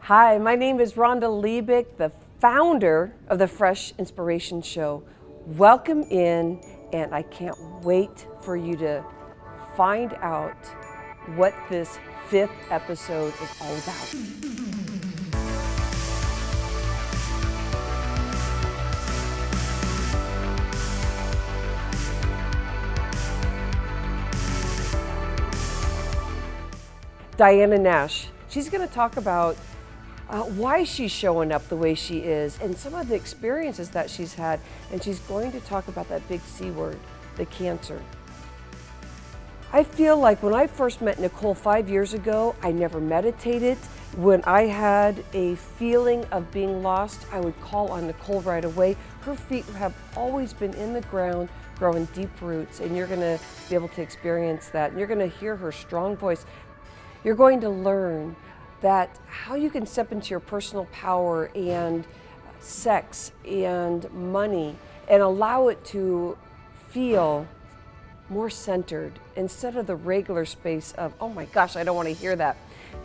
Hi, my name is Rhonda Liebig, the founder of the Fresh Inspiration Show. Welcome in, and I can't wait for you to find out what this 5th episode is all about. Diana Nash, she's going to talk about why she's showing up the way she is and some of the experiences that she's had, and she's going to talk about that big C word, the cancer. I feel like when I first met Nicole 5 years ago, I never meditated. When I had a feeling of being lost, I would call on Nicole right away. Her feet have always been in the ground, growing deep roots, and you're going to be able to experience that. And you're going to hear her strong voice. You're going to learn that how you can step into your personal power and sex and money and allow it to feel more centered instead of the regular space of, oh my gosh, I don't want to hear that.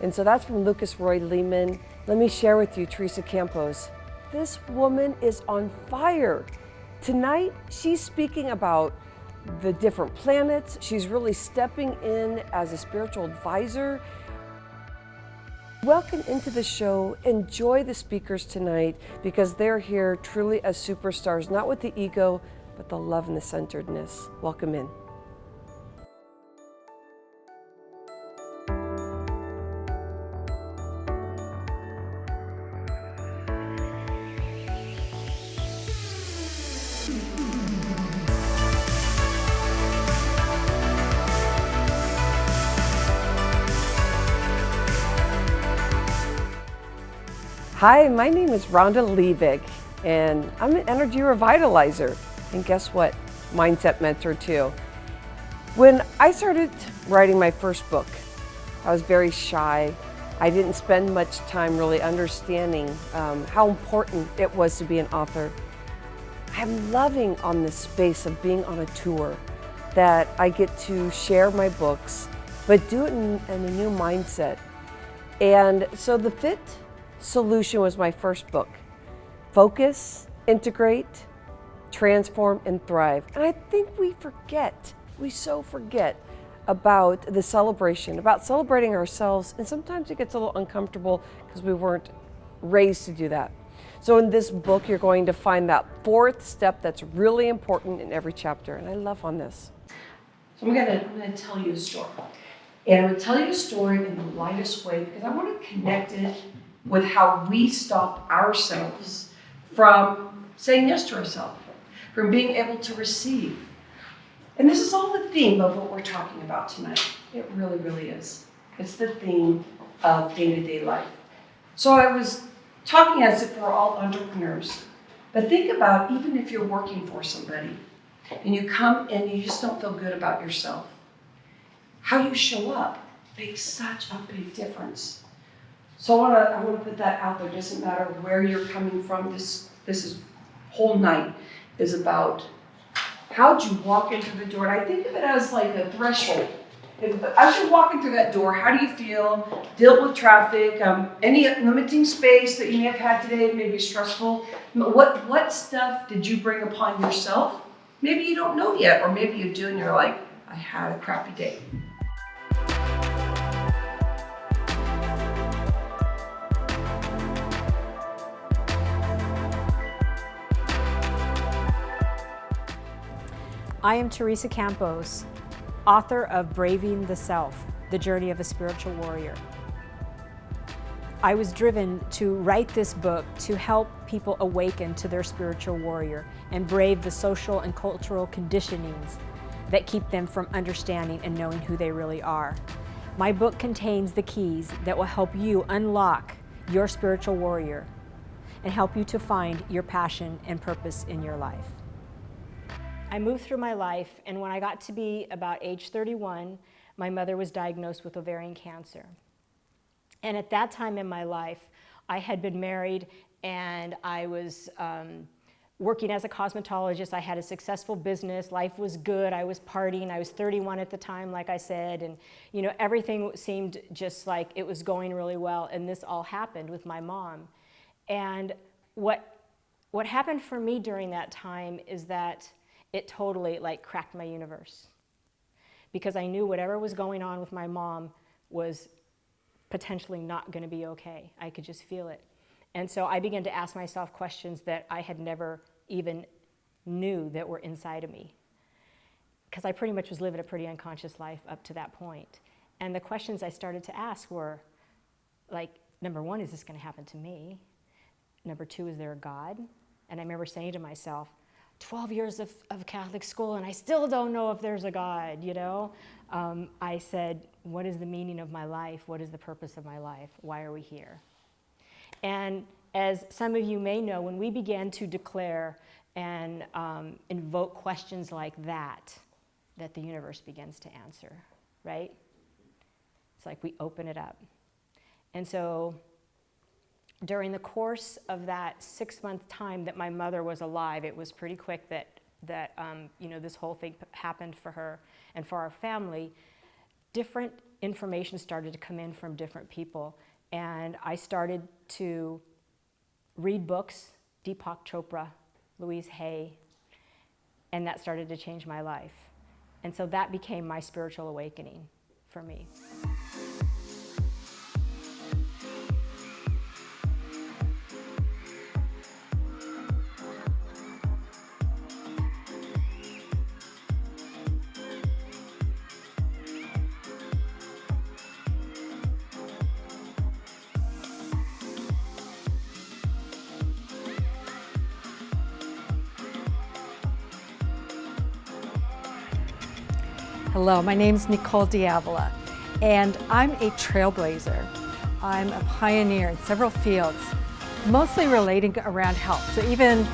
And so that's from Lucas Roy Lehman. Let me share with you Teresa Campos. This woman is on fire. Tonight, she's speaking about the different planets. She's really stepping in as a spiritual advisor. Welcome into the show. Enjoy the speakers tonight because they're here truly as superstars, not with the ego, but the love and the centeredness. Welcome in. Hi, my name is Rhonda Liebig, and I'm an energy revitalizer. And guess what? Mindset mentor too. When I started writing my first book, I was very shy. I didn't spend much time really understanding how important it was to be an author. I'm loving on this space of being on a tour, that I get to share my books, but do it in a new mindset. And so the Fit Solution was my first book. Focus, integrate, transform, and thrive. And I think we so forget about the celebration, about celebrating ourselves. And sometimes it gets a little uncomfortable because we weren't raised to do that. So in this book, you're going to find that 4th step that's really important in every chapter. And I love on this. So I'm gonna tell you a story. And I'm gonna tell you a story in the lightest way because I want to connect it with how we stop ourselves from saying yes to ourselves, from being able to receive. And this is all the theme of what we're talking about tonight. It really, really is. It's the theme of day-to-day life. So I was talking as if we're all entrepreneurs, but think about even if you're working for somebody and you come and you just don't feel good about yourself, how you show up makes such a big difference. So I want to put that out there. It doesn't matter where you're coming from. This whole night is about how'd you walk into the door. And I think of it as like a threshold. As you're walking through that door, how do you feel? Deal with traffic, any limiting space that you may have had today, maybe stressful. What stuff did you bring upon yourself? Maybe you don't know yet, or maybe you do and you're like, I had a crappy day. I am Teresa Campos, author of Braving the Self, The Journey of a Spiritual Warrior. I was driven to write this book to help people awaken to their spiritual warrior and brave the social and cultural conditionings that keep them from understanding and knowing who they really are. My book contains the keys that will help you unlock your spiritual warrior and help you to find your passion and purpose in your life. I moved through my life, and when I got to be about age 31, my mother was diagnosed with ovarian cancer. And at that time in my life, I had been married, and I was working as a cosmetologist. I had a successful business. Life was good. I was partying. I was 31 at the time, like I said. And, you know, everything seemed just like it was going really well. And this all happened with my mom. And what happened for me during that time is that it totally like cracked my universe. Because I knew whatever was going on with my mom was potentially not going to be okay. I could just feel it. And so I began to ask myself questions that I had never even knew that were inside of me. Because I pretty much was living a pretty unconscious life up to that point. And the questions I started to ask were like, number one, is this going to happen to me? Number two, is there a God? And I remember saying to myself, 12 years of Catholic school and I still don't know if there's a God, you know? I said, what is the meaning of my life? What is the purpose of my life? Why are we here? And as some of you may know, when we began to declare and invoke questions like that the universe begins to answer, right? It's like we open it up. And so during the course of that 6-month time that my mother was alive, it was pretty quick that you know, this whole thing happened for her and for our family. Different information started to come in from different people. And I started to read books, Deepak Chopra, Louise Hay, and that started to change my life. And so that became my spiritual awakening for me. Hello, my name is Nicole Diavola, and I'm a trailblazer. I'm a pioneer in several fields, mostly relating around health. So even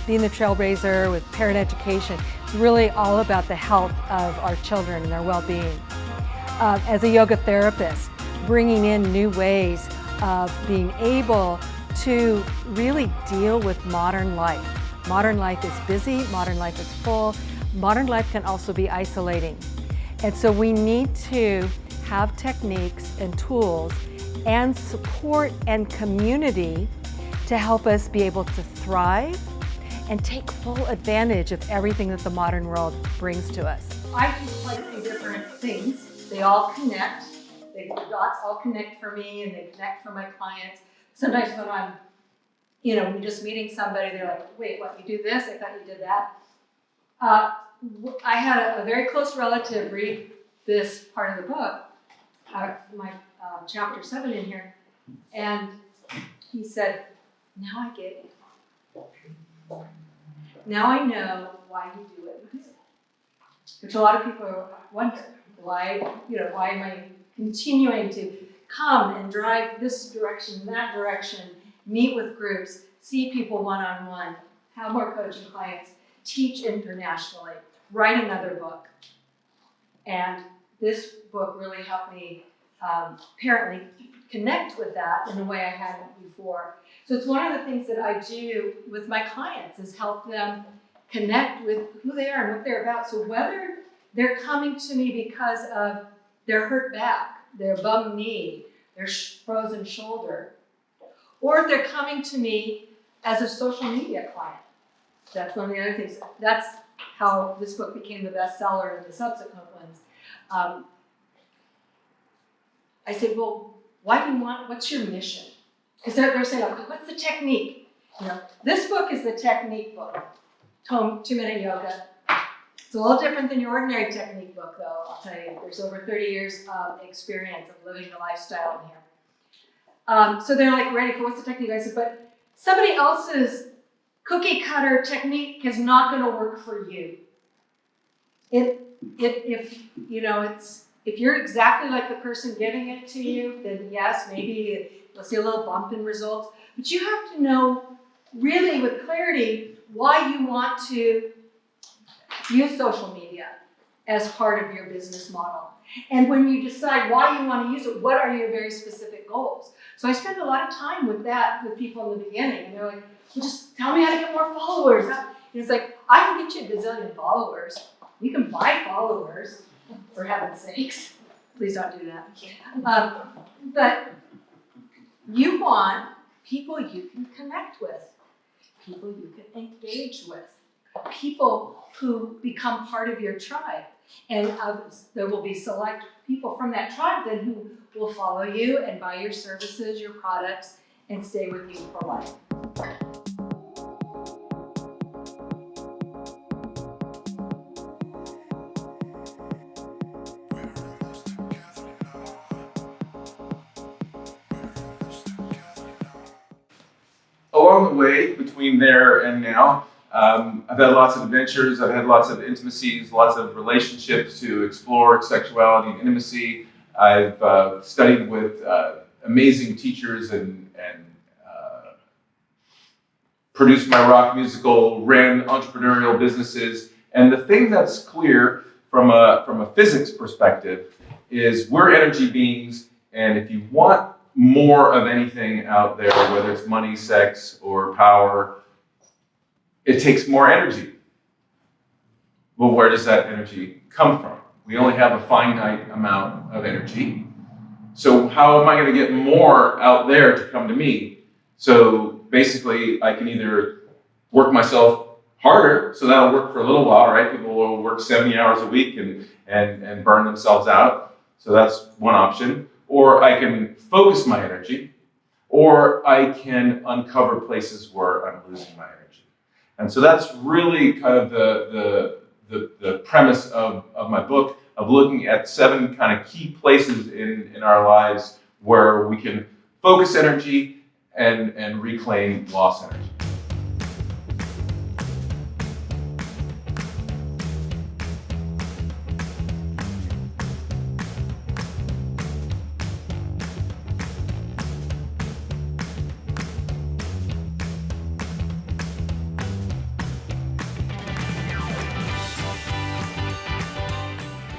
being the trailblazer with parent education, it's really all about the health of our children and their well-being. As a yoga therapist, bringing in new ways of being able to really deal with modern life. Modern life is busy, modern life is full. Modern life can also be isolating. And so we need to have techniques and tools and support and community to help us be able to thrive and take full advantage of everything that the modern world brings to us. I do quite a few different things. They all connect. The dots all connect for me and they connect for my clients. Sometimes when I'm, you know, just meeting somebody, they're like, wait, what, you do this? I thought you did that. I had a very close relative read this part of the book, my chapter 7 in here, and he said, now I get it. Now I know why you do what you do. Which a lot of people wonder, why am I continuing to come and drive this direction, that direction, meet with groups, see people one-on-one, have more coaching clients, teach internationally, write another book. And this book really helped me apparently connect with that in a way I hadn't before. So it's one of the things that I do with my clients is help them connect with who they are and what they're about. So whether they're coming to me because of their hurt back, their bum knee, their frozen shoulder, or if they're coming to me as a social media client. That's one of the other things. That's how this book became the bestseller and the subsequent ones. I said, well, why do you want, what's your mission? Because they're saying, okay, what's the technique? You know, this book is the technique book, 2-Minute Yoga. It's a little different than your ordinary technique book, though, I'll tell you. There's over 30 years of experience of living the lifestyle in here. So they're like, ready for what's the technique? I said, but somebody else's cookie cutter technique is not going to work for you. If you're exactly like the person giving it to you, then yes, maybe you'll see a little bump in results. But you have to know really with clarity why you want to use social media as part of your business model. And when you decide why you want to use it, what are your very specific goals? So I spend a lot of time with that with people in the beginning. And they're like, well, just tell me how to get more followers. And it's like, I can get you a gazillion followers. You can buy followers, for heaven's sakes. Please don't do that. But you want people you can connect with, people you can engage with, people who become part of your tribe. And there will be select people from that tribe then who will follow you and buy your services, your products, and stay with you for life. Along the way, between there and now, I've had lots of adventures, I've had lots of intimacies, lots of relationships to explore sexuality and intimacy. I've studied with amazing teachers and produced my rock musical, ran entrepreneurial businesses. And the thing that's clear from a physics perspective is we're energy beings, and if you want more of anything out there, whether it's money, sex, or power, it takes more energy. Well, where does that energy come from? We only have a finite amount of energy. So how am I going to get more out there to come to me? So basically, I can either work myself harder, so that'll work for a little while, right? People will work 70 hours a week and burn themselves out. So that's one option. Or I can focus my energy, or I can uncover places where I'm losing my energy. And so that's really kind of the premise of my book, of looking at 7 kind of key places in our lives where we can focus energy and reclaim lost energy.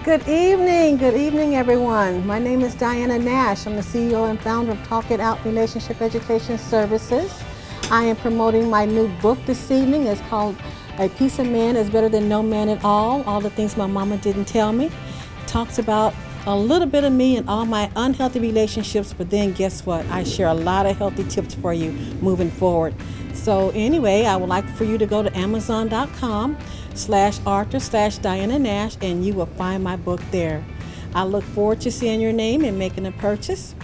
Good evening everyone. My name is Diana Nash. I'm the CEO and founder of Talk It Out Relationship Education Services. I am promoting my new book this evening. It's called A Piece of Man is Better Than No Man at All the Things My Mama Didn't Tell Me. It talks about a little bit of me and all my unhealthy relationships, but then guess what? I share a lot of healthy tips for you moving forward. So anyway, I would like for you to go to Amazon.com/Arthur/Diana Nash and you will find my book there. I look forward to seeing your name and making a purchase.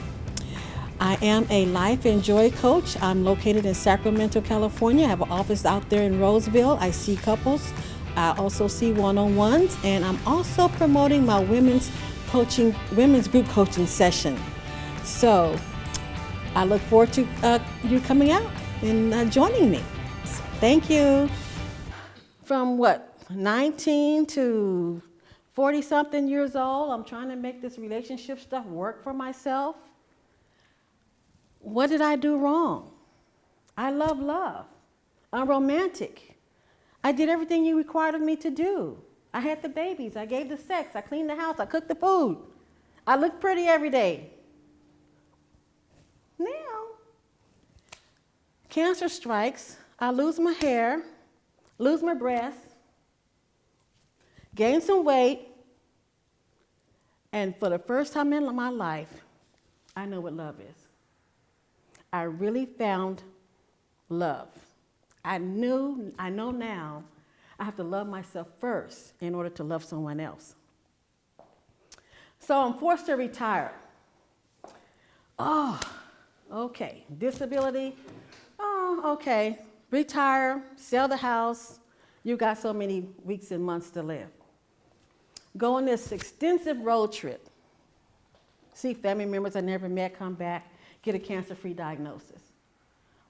I am a life and joy coach. I'm located in Sacramento, California. I have an office out there in Roseville. I see couples. I also see one-on-ones, and I'm also promoting my women's group coaching session. So I look forward to you coming out and joining me. Thank you. From 19 to 40 something years old, I'm trying to make this relationship stuff work for myself. What did I do wrong? I love love. I'm romantic. I did everything you required of me to do. I had the babies, I gave the sex, I cleaned the house, I cooked the food. I looked pretty every day. Now, cancer strikes, I lose my hair, lose my breasts, gain some weight, and for the first time in my life, I know what love is. I really found love. I know now I have to love myself first in order to love someone else. So I'm forced to retire. Oh, okay. Disability, oh, okay. Retire, sell the house. You got so many weeks and months to live. Go on this extensive road trip. See family members I never met come back, get a cancer-free diagnosis.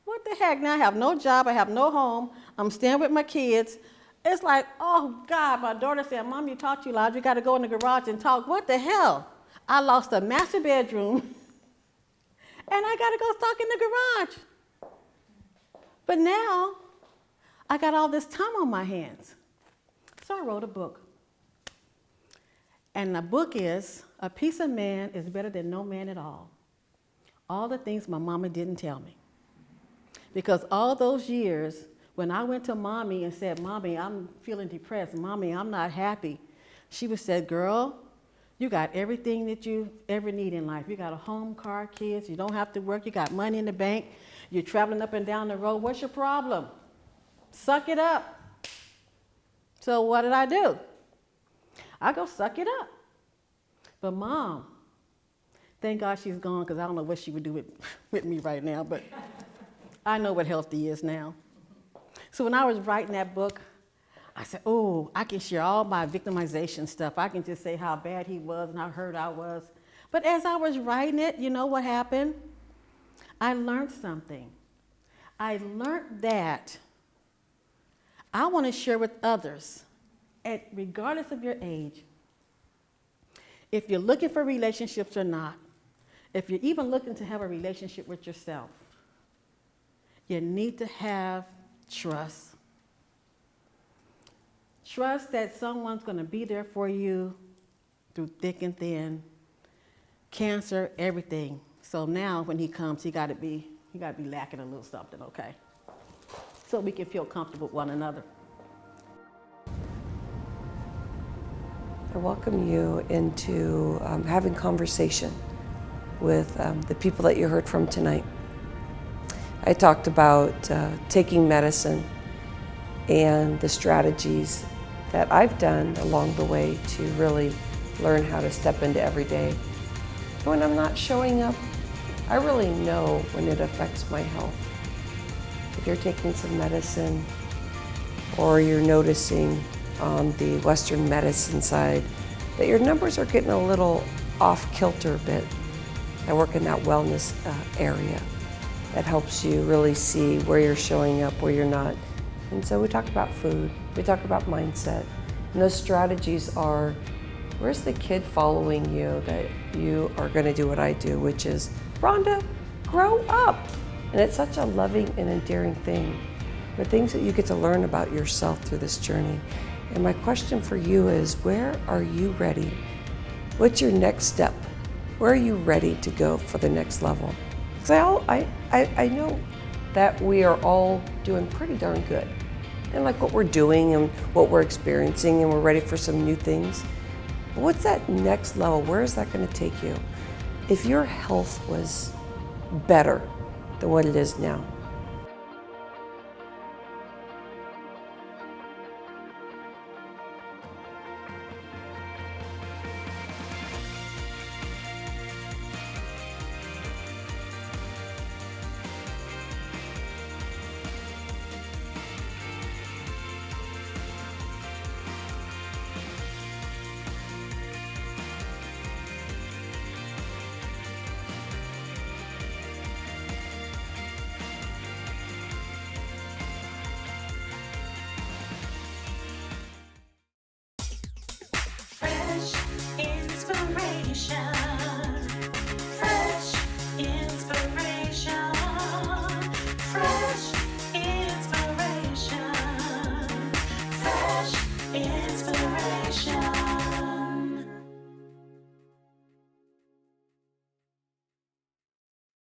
What the heck? Now I have no job, I have no home, I'm staying with my kids. It's like, oh God, my daughter said, Mom, you talk too loud, you gotta go in the garage and talk. What the hell? I lost a master bedroom and I gotta go talk in the garage. But now, I got all this time on my hands. So I wrote a book. And the book is, A Piece of Man is Better Than No Man at All the things my mama didn't tell me. Because all those years, when I went to Mommy and said, Mommy, I'm feeling depressed. Mommy, I'm not happy. She would say, girl, you got everything that you ever need in life. You got a home, car, kids. You don't have to work. You got money in the bank. You're traveling up and down the road. What's your problem? Suck it up. So what did I do? I go suck it up. But Mom, thank God she's gone, because I don't know what she would do with me right now, but I know what healthy is now. So when I was writing that book, I said, oh, I can share all my victimization stuff. I can just say how bad he was and how hurt I was. But as I was writing it, you know what happened? I learned something. I learned that I want to share with others, regardless of your age, if you're looking for relationships or not, if you're even looking to have a relationship with yourself, you need to have trust. Trust that someone's going to be there for you through thick and thin, cancer, everything. So now when he comes, he got to be lacking a little something, okay? So we can feel comfortable with one another. I welcome you into having conversation with the people that you heard from tonight. I talked about taking medicine and the strategies that I've done along the way to really learn how to step into every day. When I'm not showing up, I really know when it affects my health. If you're taking some medicine or you're noticing on the Western medicine side that your numbers are getting a little off kilter a bit. I work in that wellness area. That helps you really see where you're showing up, where you're not. And so we talk about food, we talk about mindset. And those strategies are, where's the kid following you that you are gonna do what I do, which is, Rhonda, grow up. And it's such a loving and endearing thing. The things that you get to learn about yourself through this journey. And my question for you is, where are you ready? What's your next step? Where are you ready to go for the next level? Because I know that we are all doing pretty darn good. And like what we're doing and what we're experiencing, and we're ready for some new things. But what's that next level? Where is that going to take you? If your health was better than what it is now,